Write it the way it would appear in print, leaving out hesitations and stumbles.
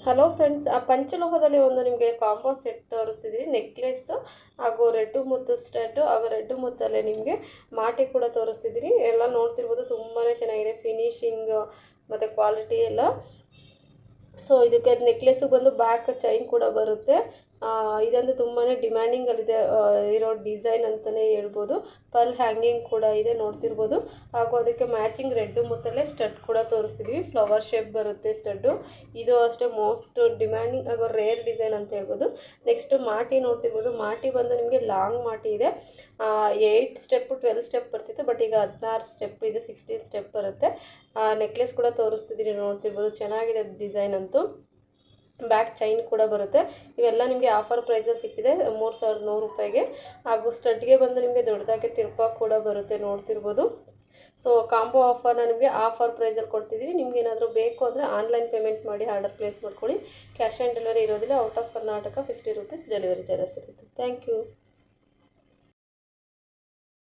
Hello friends, ಆ ಪಂಚಲೋಹದಲ್ಲಿ ಒಂದು ನಿಮಗೆ ಕಾಂಬೋ ಸೆಟ್ ತೋರಿಸ್ತಿದ್ದೀನಿ. ನೆಕ್ಲೆಸ್ ಹಾಗೂ ರೆಡ್ಡು ಮುತ್ತು ಸ್ಟಡ್ಡು ಹಾಗೂ ರೆಡ್ಡು ಮುತ್ತಲ್ಲೇ ನಿಮಗೆ ಮಾಟಿ ಕೂಡ ತೋರಿಸ್ತಿದ್ದೀನಿ. ಎಲ್ಲ ನೋಡ್ತಿರ್ಬೋದು, ತುಂಬಾ ಚೆನ್ನಾಗಿದೆ ಫಿನಿಶಿಂಗ್ ಮತ್ತು ಕ್ವಾಲಿಟಿ ಎಲ್ಲ. ಸೊ ಇದಕ್ಕೆ ನೆಕ್ಲೆಸ್ಸು ಬಂದು ಬ್ಯಾಕ್ ಚೈನ್ ಕೂಡ ಬರುತ್ತೆ. ಇದಂದರೆ ತುಂಬಾ ಡಿಮ್ಯಾಂಡಿಂಗಲ್ಲಿದೆ ಇರೋ ಡಿಸೈನ್ ಅಂತಲೇ ಹೇಳ್ಬೋದು. ಪರ್ಲ್ ಹ್ಯಾಂಗಿಂಗ್ ಕೂಡ ಇದೆ, ನೋಡ್ತಿರ್ಬೋದು. ಹಾಗೂ ಅದಕ್ಕೆ ಮ್ಯಾಚಿಂಗ್ ರೆಡ್ಡು ಮುತ್ತಲ್ಲೇ ಸ್ಟಡ್ ಕೂಡ ತೋರಿಸ್ತಿದ್ವಿ. ಫ್ಲವರ್ ಶೇಪ್ ಬರುತ್ತೆ ಸ್ಟಡ್ಡು. ಇದು ಅಷ್ಟೇ ಮೋಸ್ಟ್ ಡಿಮ್ಯಾಂಡಿಂಗ್ ಹಾಗೂ ರೇರ್ ಡಿಸೈನ್ ಅಂತ ಹೇಳ್ಬೋದು. ನೆಕ್ಸ್ಟು ಮಾಟಿ ನೋಡ್ತಿರ್ಬೋದು. ಮಾಟಿ ಬಂದು ನಿಮಗೆ ಲಾಂಗ್ ಮಾಟಿ ಇದೆ. 8 ಸ್ಟೆಪ್ಪು 12 ಸ್ಟೆಪ್ ಬರ್ತಿತ್ತು, ಬಟ್ ಈಗ 16 ಸ್ಟೆಪ್ ಇದೆ, 16 ಸ್ಟೆಪ್ ಬರುತ್ತೆ. ನೆಕ್ಲೆಸ್ ಕೂಡ ತೋರಿಸ್ತಿದ್ದೀನಿ, ನೋಡ್ತಿರ್ಬೋದು. ಚೆನ್ನಾಗಿದೆ ಡಿಸೈನ್ ಅಂತೂ. ಬ್ಯಾಕ್ ಚೈನ್ ಕೂಡ ಬರುತ್ತೆ. ಇವೆಲ್ಲ ನಿಮಗೆ ಆಫರ್ ಪ್ರೈಸಲ್ಲಿ ಸಿಗ್ತಿದೆ 3100 ರೂಪಾಯಿಗೆ. ಹಾಗೂ ಸ್ಟಡ್ಗೆ ಬಂದು ನಿಮಗೆ ದೊಡ್ಡದಾಗಿ ತಿರ್ಪ ಕೂಡ ಬರುತ್ತೆ, ನೋಡ್ತಿರ್ಬೋದು. ಸೊ ಕಾಂಬೋ ಆಫರ್ನ ನಿಮಗೆ ಆಫರ್ ಪ್ರೈಸಲ್ಲಿ ಕೊಡ್ತಿದ್ದೀವಿ. ನಿಮ್ಗೆ ಏನಾದರೂ ಬೇಕು ಅಂದರೆ ಆನ್ಲೈನ್ ಪೇಮೆಂಟ್ ಮಾಡಿ ಆರ್ಡರ್ ಪ್ಲೇಸ್ ಮಾಡ್ಕೊಳ್ಳಿ. ಕ್ಯಾಶ್ ಆನ್ ಡೆಲಿವರಿ ಇರೋದಿಲ್ಲ. Out of Karnataka 50 rupees delivery charges ಇರುತ್ತೆ. Thank you.